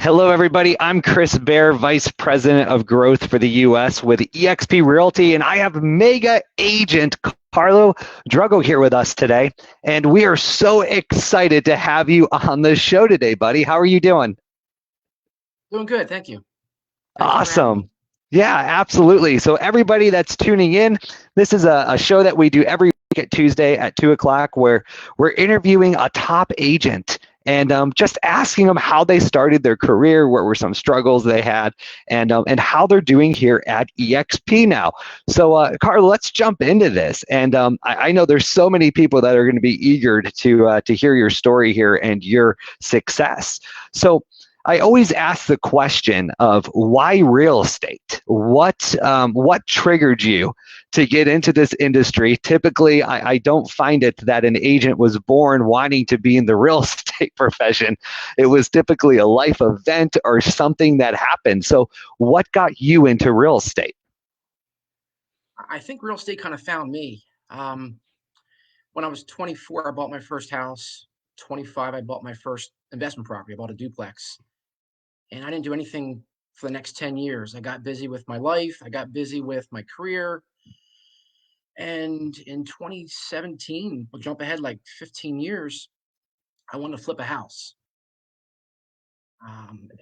Hello, everybody. I'm Chris Bear, Vice President of Growth for the U.S. with eXp Realty, and I have mega agent Carlo Drogo here with us today. And we are so excited to have you on the show today, buddy. How are you doing? Doing good, thank you. Thank you for having me. Awesome. Yeah, absolutely. So everybody that's tuning in, this is a show that we do every week at Tuesday at 2 o'clock where we're interviewing a top agent and just asking them how they started their career, what were some struggles they had, and how they're doing here at EXP now. So, Carl, let's jump into this. And I know there's so many people that are going to be eager to hear your story here and your success. So, I always ask the question of why real estate? What triggered you to get into this industry? Typically, I don't find it that an agent was born wanting to be in the real estate profession. It was typically a life event or something that happened. So what got you into real estate? I think real estate kind of found me. When I was 24, I bought my first house. 25, I bought my first investment property. I bought a duplex. And I didn't do anything for the next 10 years. I got busy with my life. I got busy with my career. And in 2017, we'll jump ahead like 15 years, I wanted to flip a house.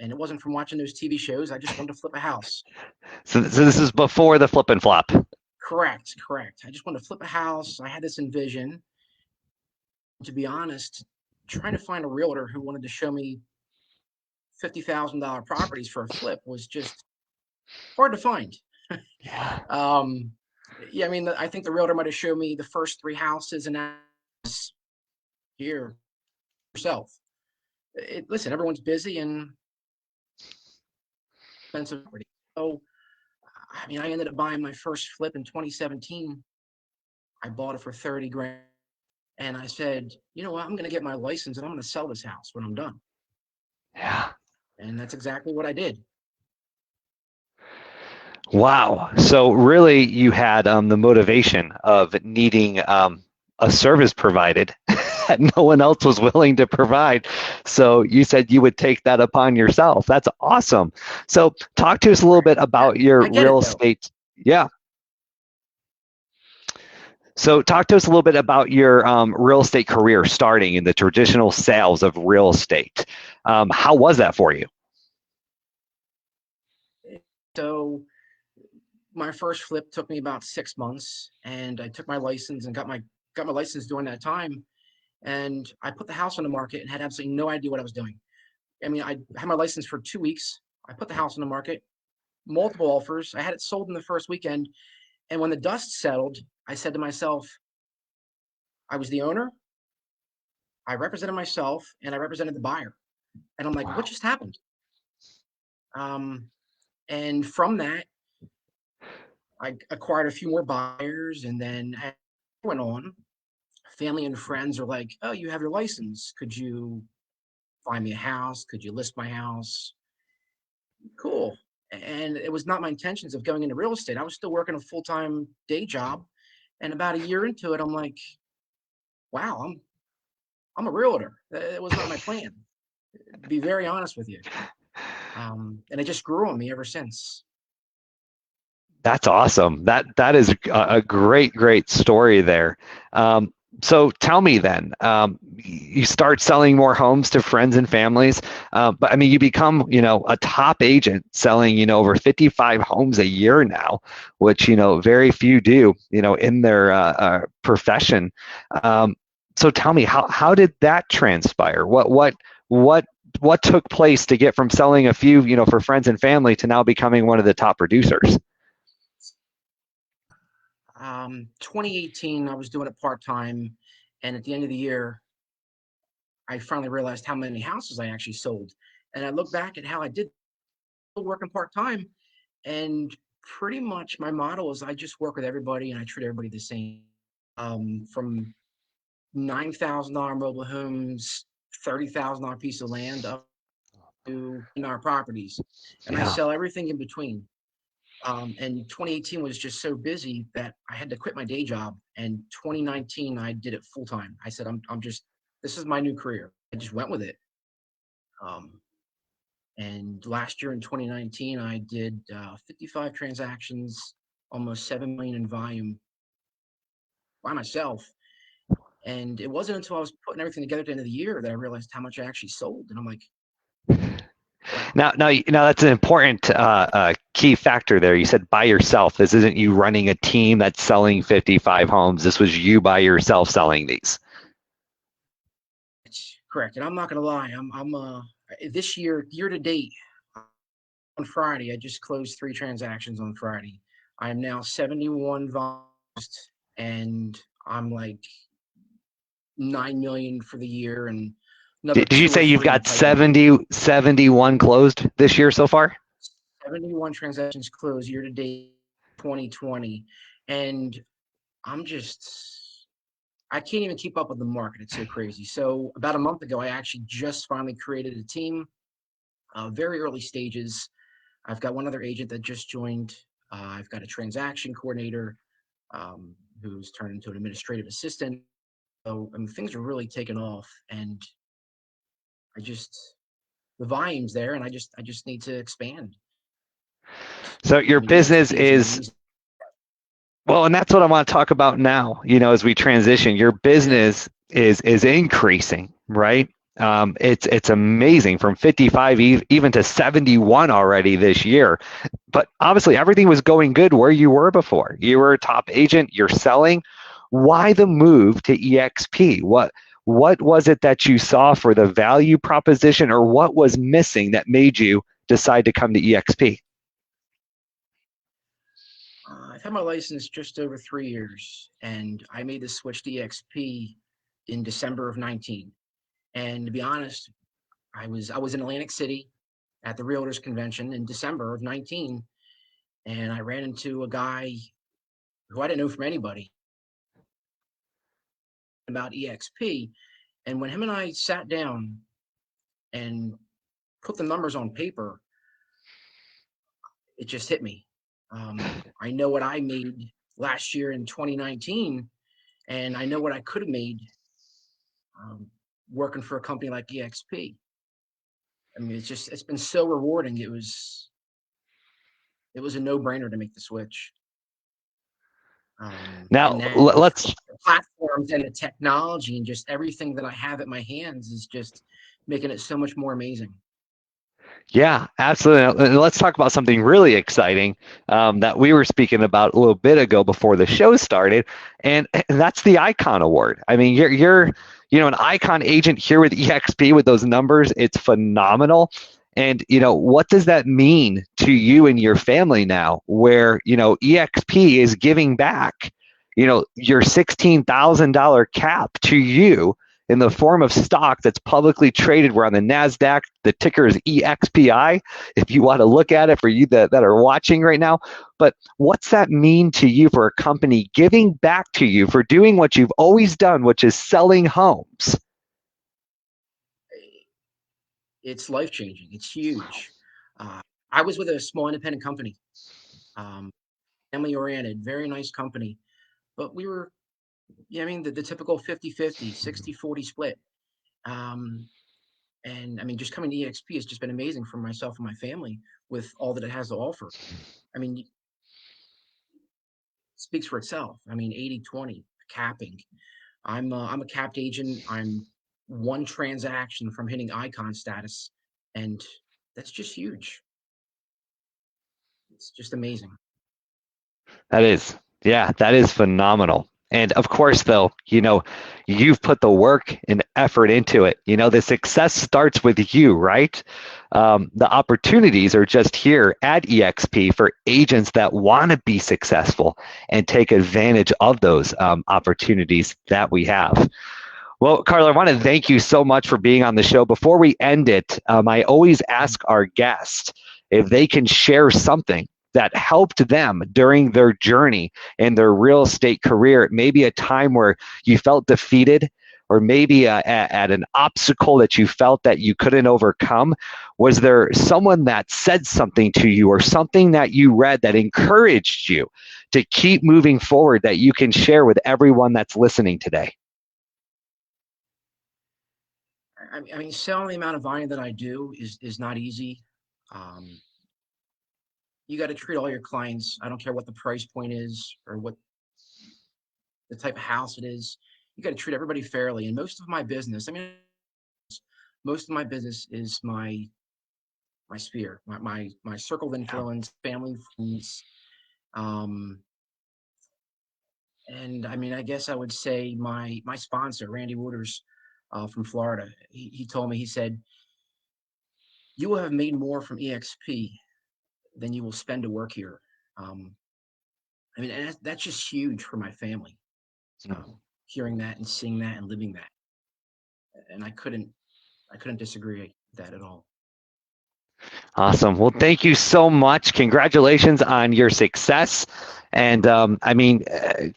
And it wasn't from watching those TV shows. I just wanted to flip a house. So this is before the flip and flop. Correct, correct. I just wanted to flip a house. I had this envision. To be honest, trying to find a realtor who wanted to show me $50,000 properties for a flip was just hard to find. Yeah. Yeah, I mean, I think the realtor might have showed me the first three houses and here yourself. Listen, everyone's busy and expensive property. So, I mean, I ended up buying my first flip in 2017. I bought it for 30 grand. And I said, you know what, I'm going to get my license and I'm going to sell this house when I'm done. Yeah. And that's exactly what I did. Wow. So really you had the motivation of needing a service provided that no one else was willing to provide. So you said you would take that upon yourself. That's awesome. So talk to us a little bit about your I get it real though. estate. Yeah. So talk to us a little bit about your real estate career starting in the traditional sales of real estate. How was that for you? So my first flip took me about 6 months, and I took my license and got my license during that time. And I put the house on the market and had absolutely no idea what I was doing. I mean, I had my license for 2 weeks. I put the house on the market, multiple offers. I had it sold in the first weekend. And when the dust settled, I said to myself, I was the owner, I represented myself, and I represented the buyer. And I'm like, what Wow. just happened? Um, and from that, I acquired a few more buyers, and then as it went on, family and friends are like, oh, you have your license. Could you find me a house? Could you list my house? Cool. And it was not my intentions of going into real estate. I was still working a full-time day job. And about a year into it, I'm like, wow, I'm a realtor. It was not my plan, to be very honest with you. And it just grew on me ever since. That's awesome. That is a great story there. So tell me then, you start selling more homes to friends and families, but I mean, you become, a top agent selling, over 55 homes a year now, which, very few do, in their profession. So tell me, how did that transpire? What took place to get from selling a few, for friends and family to now becoming one of the top producers? 2018, I was doing it part-time. And at the end of the year, I finally realized how many houses I actually sold. And I look back at how I did working part-time, and pretty much my model is I just work with everybody and I treat everybody the same. From $9,000 mobile homes, $30,000 piece of land up to in our properties. And I Yeah. sell everything in between. And 2018 was just so busy that I had to quit my day job. And 2019, I did it full time. I said, I'm just, this is my new career. I just went with it. Um, And last year in 2019, I did 55 transactions, almost 7 million in volume by myself. And it wasn't until I was putting everything together at the end of the year that I realized how much I actually sold. And I'm like, wow. Now that's an important key factor there. You said by yourself. This isn't you running a team that's selling 55 homes. This was you by yourself selling these. Correct. And I'm not going to lie. This year to date, on Friday, I just closed 3 transactions on Friday. I am now 71 volumes, and I'm like 9 million for the year, and another Did you 2 or say you've 3 in the got pipeline. 71 closed this year so far? 71 transactions closed year to date 2020. And I'm just, I can't even keep up with the market. It's so crazy. So about a month ago, I actually just finally created a team, very early stages. I've got one other agent that just joined. I've got a transaction coordinator who's turned into an administrative assistant. So things are really taking off, and I just the volume's there, and I just need to expand. So your business EXP is an is, amazing. well, and that's what I want to talk about now. As we transition, your business is increasing, right? It's amazing from 55 even to 71 already this year. But obviously, everything was going good where you were before. You were a top agent. You're selling. Why the move to EXP? What was it that you saw for the value proposition, or what was missing that made you decide to come to EXP? I've had my license just over 3 years, and I made the switch to EXP in December of 19. And to be honest, I was in Atlantic City at the Realtors convention in December of 19, and I ran into a guy who I didn't know from anybody about EXP. And when him and I sat down and put the numbers on paper, it just hit me. I know what I made last year in 2019, and I know what I could have made um, working for a company like EXP. It's been so rewarding. It was a no brainer to make the switch. Now, And now let's the platforms and the technology and just everything that I have at my hands is just making it so much more amazing. Yeah, absolutely. And let's talk about something really exciting that we were speaking about a little bit ago before the show started, and that's the Icon Award. I mean, you're an Icon agent here with EXP with those numbers. It's phenomenal. And what does that mean to you and your family now, where EXP is giving back, your $16,000 cap to you in the form of stock that's publicly traded. We're on the NASDAQ. The ticker is EXPI, if you want to look at it for you that are watching right now. But what's that mean to you for a company giving back to you for doing what you've always done, which is selling homes? It's life changing. It's huge. I was with a small independent company, um, family oriented, very nice company, but we were, yeah, I mean, the typical 50-50, 60-40 split. Um, and I mean, just coming to EXP has just been amazing for myself and my family with all that it has to offer. I mean, it speaks for itself. I mean, 80-20 capping. I'm a capped agent. I'm one transaction from hitting icon status, and that's just huge. It's just amazing. That is, yeah, that is phenomenal. And of course, though, you've put the work and effort into it. The success starts with you, right? The opportunities are just here at EXP for agents that want to be successful and take advantage of those opportunities that we have. Well, Carlo, I want to thank you so much for being on the show. Before we end it, I always ask our guests if they can share something that helped them during their journey in their real estate career. Maybe a time where you felt defeated, or maybe at an obstacle that you felt that you couldn't overcome. Was there someone that said something to you, or something that you read that encouraged you to keep moving forward, that you can share with everyone that's listening today? I mean, selling the amount of volume that I do is not easy. You got to treat all your clients. I don't care what the price point is or what the type of house it is. You got to treat everybody fairly. And most of my business, I mean, most of my business is my sphere, my circle of influence, family, friends. Um, and I mean, I guess I would say my sponsor, Randy Wooters, from Florida. He told me, he said, "You will have made more from EXP than you will spend to work here." Um, I mean, and that's just huge for my family. Hearing that and seeing that and living that, and I couldn't disagree with that at all. Awesome. Well, thank you so much. Congratulations on your success. And I mean,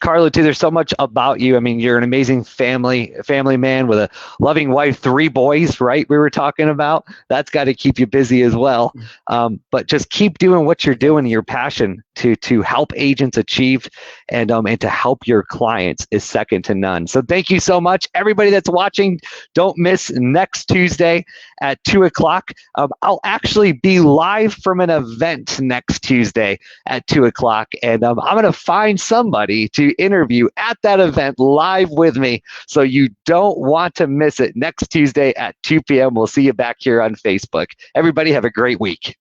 Carlo, too, there's so much about you. I mean, you're an amazing family man with a loving wife, 3 boys, right? We were talking about. That's got to keep you busy as well. But just keep doing what you're doing. Your passion to help agents achieve and to help your clients is second to none. So thank you so much. Everybody that's watching, don't miss next Tuesday at 2 o'clock. I'll actually be live from an event next Tuesday at 2 o'clock. And I'm going to find somebody to interview at that event live with me. So you don't want to miss it next Tuesday at 2 p.m. We'll see you back here on Facebook. Everybody have a great week.